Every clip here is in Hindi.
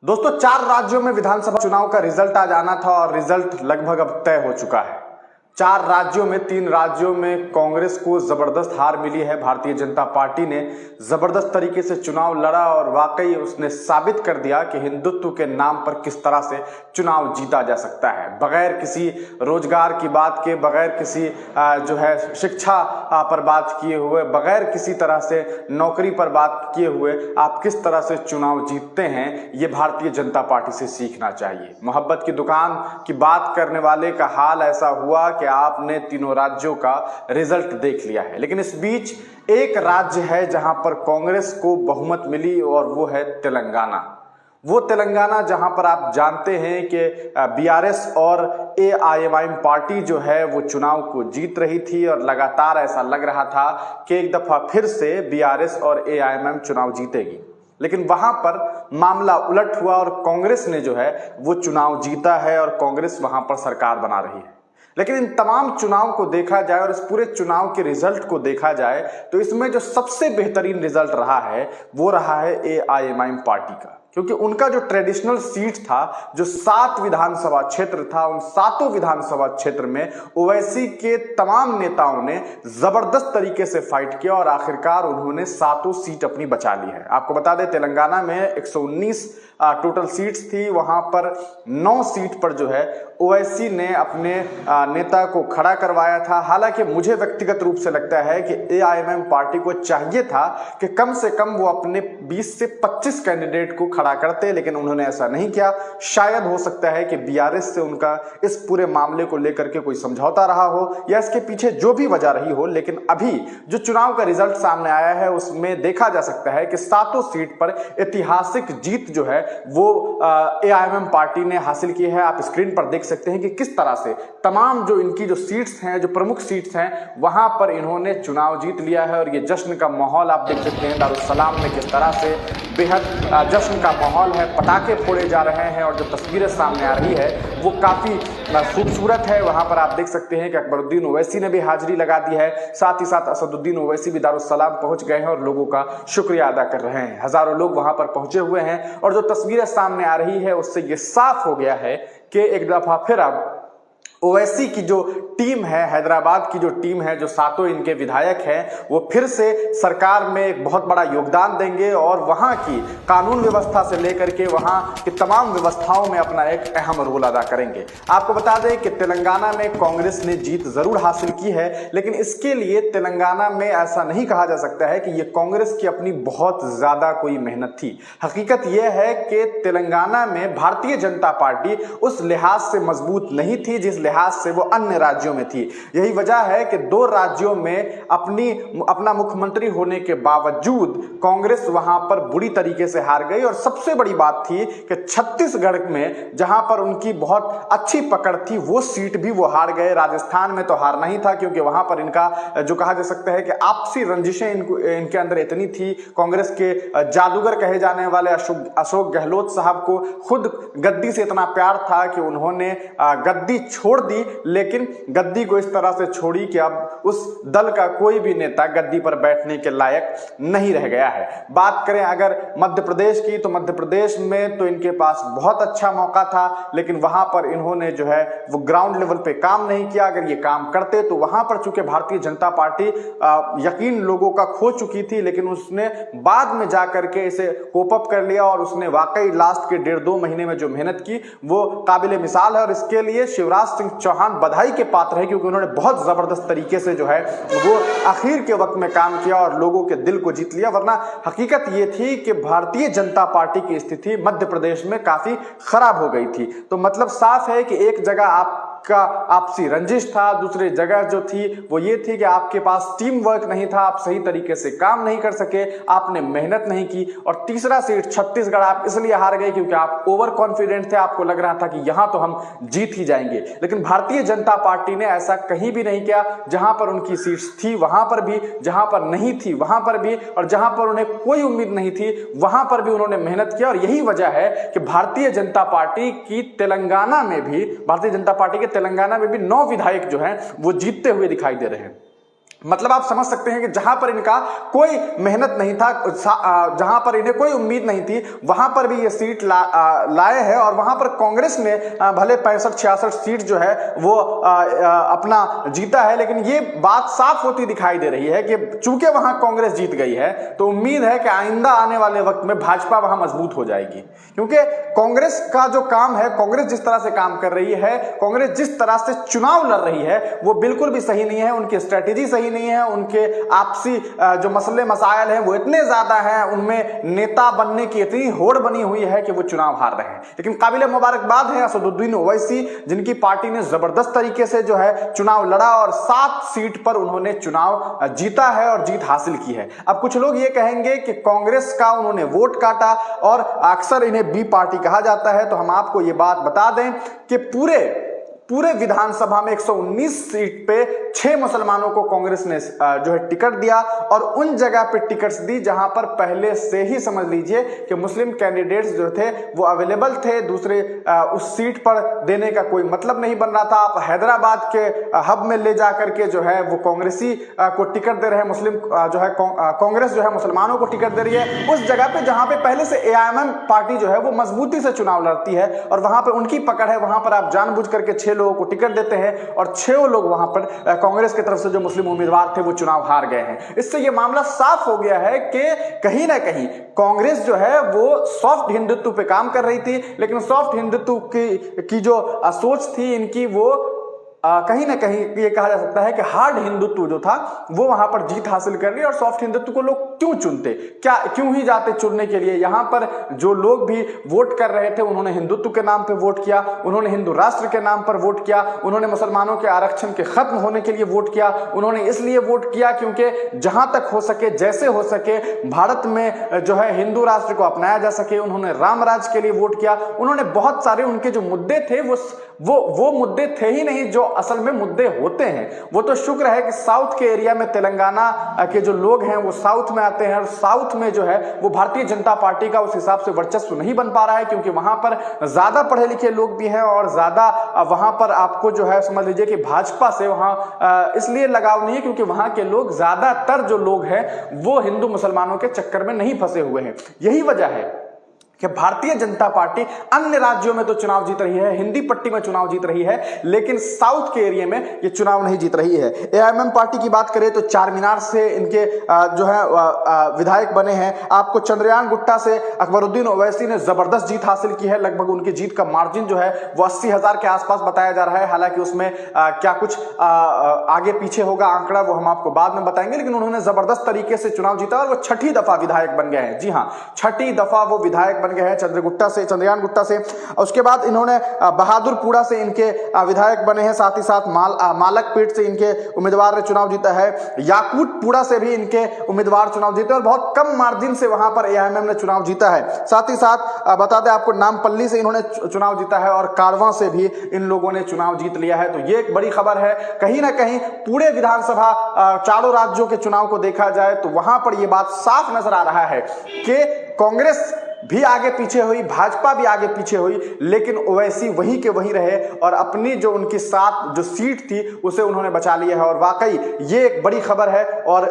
दोस्तों, 4 राज्यों में विधानसभा चुनाव का रिजल्ट आज आना था और रिजल्ट लगभग अब तय हो चुका है। 4 राज्यों में 3 राज्यों में कांग्रेस को जबरदस्त हार मिली है। भारतीय जनता पार्टी ने जबरदस्त तरीके से चुनाव लड़ा और वाकई उसने साबित कर दिया कि हिंदुत्व के नाम पर किस तरह से चुनाव जीता जा सकता है। बगैर किसी रोजगार की बात के, बगैर किसी जो है शिक्षा पर बात किए हुए, बगैर किसी तरह से नौकरी पर बात किए हुए आप किस तरह से चुनाव जीतते हैं, ये भारतीय जनता पार्टी से सीखना चाहिए। मोहब्बत की दुकान की बात करने वाले का हाल ऐसा हुआ कि आपने तीनों राज्यों का रिजल्ट देख लिया है, लेकिन इस बीच एक राज्य है जहां पर कांग्रेस को बहुमत मिली और वो है तेलंगाना। वो तेलंगाना जहां पर आप जानते हैं कि बीआरएस और एआईएमआईएम पार्टी जो है वो चुनाव को जीत रही थी और लगातार ऐसा लग रहा था कि एक दफा फिर से बीआरएस और एआईएमआईएम चुनाव जीतेगी, लेकिन वहां पर मामला उलट हुआ और कांग्रेस ने जो है वो चुनाव जीता है और कांग्रेस वहां पर सरकार बना रही है। लेकिन इन तमाम चुनाव को देखा जाए और इस पूरे चुनाव के रिजल्ट को देखा जाए तो इसमें जो सबसे बेहतरीन रिजल्ट रहा है वो रहा है एआईएमआईएम पार्टी का, क्योंकि उनका जो ट्रेडिशनल सीट था, जो 7 विधानसभा क्षेत्र था, उन 7 विधानसभा क्षेत्र में ओवैसी के तमाम नेताओं ने जबरदस्त तरीके से फाइट किया और आखिरकार उन्होंने 7 सीट अपनी बचा ली है। आपको बता दें, तेलंगाना में 119 टोटल सीट्स थी, वहां पर 9 सीट पर जो है ओवैसी ने अपने नेता को खड़ा करवाया था। हालांकि मुझे व्यक्तिगत रूप से लगता है कि एआईएमआईएम पार्टी को चाहिए था कि कम से कम वो अपने 20 से 25 कैंडिडेट को खड़ा करते, लेकिन उन्होंने ऐसा नहीं किया। शायद हो सकता है कि बीआरएस से उनका इस पूरे मामले को लेकर के कोई समझौता रहा हो या इसके पीछे जो भी वजह रही हो, लेकिन अभी जो चुनाव का रिजल्ट सामने आया है उसमें देखा जा सकता है कि 7 सीट पर ऐतिहासिक जीत जो है वो एआईएमआईएम पार्टी ने हासिल की है। आप स्क्रीन पर देख सकते हैं कि किस तरह से तमाम जो इनकी जो सीट्स हैं, जो प्रमुख सीट्स हैं, वहां पर इन्होंने चुनाव जीत लिया है और ये जश्न का माहौल आप देख सकते हैं। दारुसलाम में किस तरह से बेहद जश्न का माहौल है, पटाखे फोड़े जा रहे हैं और जो तस्वीरें सामने आ रही है वो काफी खूबसूरत है। वहां पर आप देख सकते हैं कि अकबरुद्दीन ओवैसी ने भी हाजिरी लगा दी है, साथ ही साथ असदुद्दीन ओवैसी भी दारुसलाम पहुंच गए हैं और लोगों का शुक्रिया अदा कर रहे हैं। हजारों लोग वहां पर पहुंचे हुए हैं और जो तस्वीरें सामने आ रही है उससे ये साफ हो गया है कि एक दफा फिर अब ओवैसी की जो टीम है, हैदराबाद की जो टीम है, जो 7 इनके विधायक हैं, वो फिर से सरकार में एक बहुत बड़ा योगदान देंगे और वहां की कानून व्यवस्था से लेकर के वहां की तमाम व्यवस्थाओं में अपना एक अहम रोल अदा करेंगे। आपको बता दें कि तेलंगाना में कांग्रेस ने जीत जरूर हासिल की है, लेकिन इसके लिए तेलंगाना में ऐसा नहीं कहा जा सकता है कि ये कांग्रेस की अपनी बहुत ज्यादा कोई मेहनत थी। हकीकत यह है कि तेलंगाना में भारतीय जनता पार्टी उस लिहाज से मजबूत नहीं थी जिस लिहाज से वो अन्य राज्यों में थी। यही वजह है कि 2 राज्यों में अपना मुख्यमंत्री होने के बावजूद कांग्रेस वहां पर बुरी तरीके से हार गई और सबसे बड़ी बात थी कि छत्तीसगढ़ में जहां पर उनकी बहुत अच्छी पकड़ थी वो सीट भी वो हार गए। राजस्थान में तो हारना ही था, क्योंकि वहां पर इनका जो कहा जा सकता है कि आपसी रंजिशें इनके अंदर इतनी थी। कांग्रेस के जादूगर कहे जाने वाले अशोक गहलोत साहब को खुद गद्दी से इतना प्यार था कि उन्होंने गद्दी छोड़ दी, लेकिन गद्दी को इस तरह से छोड़ी कि अब उस दल का कोई भी नेता गद्दी पर बैठने के लायक नहीं रह गया है। बात करें अगर मध्य प्रदेश की, तो मध्य प्रदेश में तो इनके पास बहुत अच्छा मौका था, लेकिन वहां पर इन्होंने जो है वो ग्राउंड लेवल पे काम नहीं किया। अगर ये काम करते तो वहां पर चूंकि भारतीय जनता पार्टी यकीन लोगों का खो चुकी थी, लेकिन उसने बाद में जाकर के इसे कोप अप कर लिया और उसने वाकई लास्ट के 1.5-2 महीने में जो मेहनत की वो काबिले मिसाल है और इसके लिए शिवराज सिंह चौहान बधाई के पात्र है, क्योंकि उन्होंने बहुत जबरदस्त तरीके से जो है वो आखिर के वक्त में काम किया और लोगों के दिल को जीत लिया। वरना हकीकत ये थी कि भारतीय जनता पार्टी की स्थिति मध्य प्रदेश में काफी खराब हो गई थी। तो मतलब साफ है कि एक जगह आपका आपसी रंजिश था, दूसरी जगह जो थी वो ये थी कि आपके पास टीम वर्क नहीं था, आप सही तरीके से काम नहीं कर सके, आपने मेहनत नहीं की। और तीसरा सीट छत्तीसगढ़ आप इसलिए हार गए क्योंकि आप ओवर कॉन्फिडेंट थे, आपको लग रहा था कि यहां तो हम जीत ही जाएंगे। लेकिन भारतीय जनता पार्टी ने ऐसा कहीं भी नहीं किया। जहां पर उनकी सीट्स थी वहां पर भी, जहां पर नहीं थी वहां पर भी, और जहां पर उन्हें कोई उम्मीद नहीं थी वहां पर भी उन्होंने मेहनत किया। और यही वजह है कि भारतीय जनता पार्टी की तेलंगाना में भी 9 विधायक जो हैं वो जीतते हुए दिखाई दे रहे हैं। मतलब आप समझ सकते हैं कि जहां पर इनका कोई मेहनत नहीं था, जहां पर इन्हें कोई उम्मीद नहीं थी, वहां पर भी ये सीट लाए हैं। और वहां पर कांग्रेस ने भले 65-66 सीट जो है वो अपना जीता है, लेकिन ये बात साफ होती दिखाई दे रही है कि चूंकि वहां कांग्रेस जीत गई है तो उम्मीद है कि आइंदा आने वाले वक्त में भाजपा वहां मजबूत हो जाएगी। क्योंकि कांग्रेस का जो काम है, कांग्रेस जिस तरह से काम कर रही है, कांग्रेस जिस तरह से चुनाव लड़ रही है, वो बिल्कुल भी सही नहीं है। उनकी स्ट्रेटेजी सही नहीं है, उनके आपसी जो मसले मसाइल हैं वो इतने ज्यादा हैं, उनमें नेता बनने की इतनी होड़ बनी हुई है कि वो चुनाव हार रहे हैं। लेकिन काबिल मुबारकबाद है असदुद्दीन ओवैसी, जिनकी पार्टी ने जबरदस्त तरीके से जो है चुनाव लड़ा और 7 सीट पर उन्होंने चुनाव जीता है और जीत हासिल की है। अब कुछ लोग ये कहेंगे कि कांग्रेस का उन्होंने वोट काटा और अक्सर इन्हें बी पार्टी कहा जाता है, तो हम आपको ये बात बता दें कि पूरे विधानसभा में 119 सीट पे 6 मुसलमानों को कांग्रेस ने जो है टिकट दिया और उन जगह पे टिकट्स दी जहां पर पहले से ही समझ लीजिए कि मुस्लिम कैंडिडेट्स जो थे वो अवेलेबल थे। दूसरे उस सीट पर देने का कोई मतलब नहीं बन रहा था। आप हैदराबाद के हब में ले जाकर के जो है वो कांग्रेसी को टिकट दे रहे हैं, मुस्लिम जो है कांग्रेस जो है मुसलमानों को टिकट दे रही है उस जगह पे जहां पे पहले से एआईएमएम पार्टी जो है वो मजबूती से चुनाव लड़ती है और वहां पर उनकी पकड़ है। वहां पर आप जानबूझ करके 6 लोगों को टिकट देते हैं और 6 लोग वहां पर कांग्रेस की तरफ से जो मुस्लिम उम्मीदवार थे वो चुनाव हार गए हैं। इससे यह मामला साफ हो गया है कि कहीं ना कहीं कांग्रेस जो है वो सॉफ्ट हिंदुत्व पे काम कर रही थी, लेकिन सॉफ्ट हिंदुत्व की जो सोच थी इनकी वो कहीं ना कहीं ये कहा जा सकता है कि हार्ड हिंदुत्व जो था वो वहां पर जीत हासिल कर ली। और सॉफ्ट हिंदुत्व को लोग क्यों चुनते, क्यों ही जाते चुनने के लिए? यहां पर जो लोग भी वोट कर रहे थे उन्होंने हिंदुत्व के नाम पे वोट किया, उन्होंने हिंदू राष्ट्र के नाम पर वोट किया, उन्होंने मुसलमानों के आरक्षण के खत्म होने के लिए वोट किया। उन्होंने इसलिए वोट किया क्योंकि जहां तक हो सके, जैसे हो सके, भारत में जो है हिंदू राष्ट्र को अपनाया जा सके। उन्होंने राम राज के लिए वोट किया। उन्होंने बहुत सारे उनके जो मुद्दे थे वो मुद्दे थे ही नहीं जो असल में मुद्दे होते हैं। वो तो शुक्र है कि साउथ के एरिया में तेलंगाना के जो लोग हैं वो साउथ में आते हैं और साउथ में जो है वो भारतीय जनता पार्टी का उस हिसाब से वर्चस्व नहीं बन पा रहा है क्योंकि वहां पर ज्यादा पढ़े लिखे लोग भी हैं और ज्यादा वहां पर आपको जो है समझ लीजिए कि भाजपा से वहां इसलिए लगाव नहीं है क्योंकि वहां के लोग ज्यादातर जो लोग हैं वो हिंदू मुसलमानों के चक्कर में नहीं फंसे हुए हैं। यही वजह है कि भारतीय जनता पार्टी अन्य राज्यों में तो चुनाव जीत रही है, हिंदी पट्टी में चुनाव जीत रही है, लेकिन साउथ के एरिया में ये चुनाव नहीं जीत रही है। एआईएमएम पार्टी की बात करें तो चार मीनार से इनके जो है विधायक बने हैं। आपको चंद्रयान गुट्टा से अकबरुद्दीन ओवैसी ने जबरदस्त जीत हासिल की है। लगभग उनकी जीत का मार्जिन जो है वो 80,000 के आसपास बताया जा रहा है। हालांकि उसमें क्या कुछ आगे पीछे होगा आंकड़ा वो हम आपको बाद में बताएंगे, लेकिन उन्होंने जबरदस्त तरीके से चुनाव जीता और वो 6ठी दफा विधायक बन गए हैं। जी हाँ, 6ठी दफा वो विधायक बन गए हैं चंद्रयान गुट्टा से। उसके बाद इन्होंने बहादुरपुरा से इनके विधायक बने हैं, साथ ही साथ मालकपेट से इनके उम्मीदवार ने चुनाव जीता है। याकूतपुरा से भी इनके उम्मीदवार चुनाव जीते और बहुत कम मार्जिन से वहां पर एआईएमएम ने चुनाव जीता है। साथ ही साथ बता दें आपको नामपल्ली से इन्होंने चुनाव जीता है और कारवां से भी इन लोगों ने चुनाव जीत लिया है। तो ये एक बड़ी खबर है। कहीं ना कहीं पूरे विधानसभा चारों राज्यों के चुनाव को देखा जाए तो वहां पर यह बात साफ नजर आ रहा है कि कांग्रेस भी आगे पीछे हुई, भाजपा भी आगे पीछे हुई, लेकिन ओवैसी वहीं के वहीं रहे और अपनी जो उनकी 7 जो सीट थी उसे उन्होंने बचा लिया है। और वाकई ये एक बड़ी खबर है और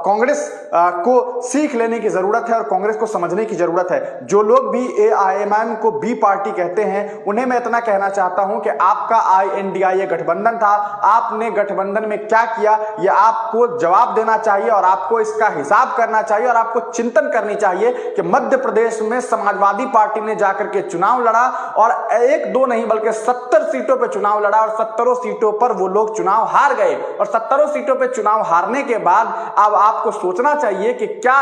कांग्रेस को सीख लेने की जरूरत है और कांग्रेस को समझने की जरूरत है। जो लोग भी एआईएमएम को बी पार्टी कहते हैं उन्हें मैं इतना कहना चाहता हूं कि आपका INDIA गठबंधन था, आपने गठबंधन में क्या किया ये आपको जवाब देना चाहिए और आपको इसका हिसाब करना चाहिए और आपको चिंतन करनी चाहिए कि मध्य प्रदेश में समाजवादी पार्टी ने जाकर के चुनाव लड़ा और 1-2 नहीं बल्कि 70 सीटों पे चुनाव लड़ा और 70 सीटों पर वो लोग चुनाव हार गए। और 70 सीटों पे चुनाव हारने के बाद अब आपको सोचना चाहिए कि क्या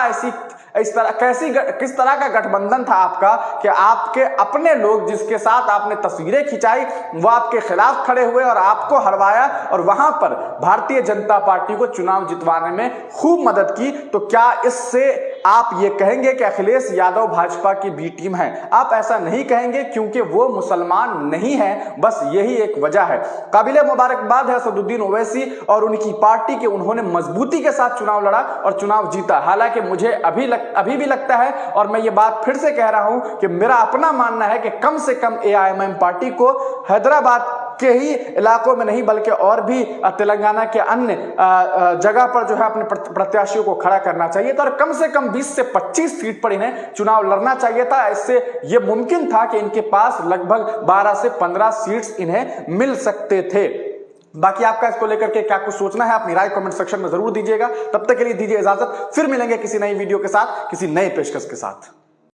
किस तरह का गठबंधन था आपका कि आपके अपने लोग जिसके साथ आपने तस्वीरें खिंचाई वो आपके खिलाफ खड़े हुए और आपको हरवाया और वहां पर भारतीय जनता पार्टी को चुनाव जितवाने में खूब मदद की। तो क्या इससे आप ये कहेंगे कि अखिलेश यादव भाजपा की बी टीम है? आप ऐसा नहीं कहेंगे क्योंकि वो मुसलमान नहीं है, बस यही एक वजह है। काबिले मुबारकबाद है असदुद्दीन ओवैसी और उनकी पार्टी के उन्होंने मजबूती के साथ चुनाव लड़ा और चुनाव जीता। हालांकि मुझे अभी भी लगता है और मैं ये बात फिर से कह रहा हूं कि मेरा अपना मानना है कि कम से कम एआईएमएम पार्टी को हैदराबाद के ही इलाकों में नहीं बल्कि और भी तेलंगाना के अन्य जगह पर जो है अपने प्रत्याशियों को खड़ा करना चाहिए था और कम से कम 20 से 25 सीट पर इन्हें चुनाव लड़ना चाहिए था। इससे यह मुमकिन था कि इनके पास लगभग 12 से 15 सीट्स इन्हें मिल सकते थे। बाकी आपका इसको लेकर के क्या कुछ सोचना है, अपनी राय कमेंट सेक्शन में जरूर दीजिएगा। तब तक के लिए दीजिए इजाजत, फिर मिलेंगे किसी नई वीडियो के साथ, किसी नए पेशकश के साथ।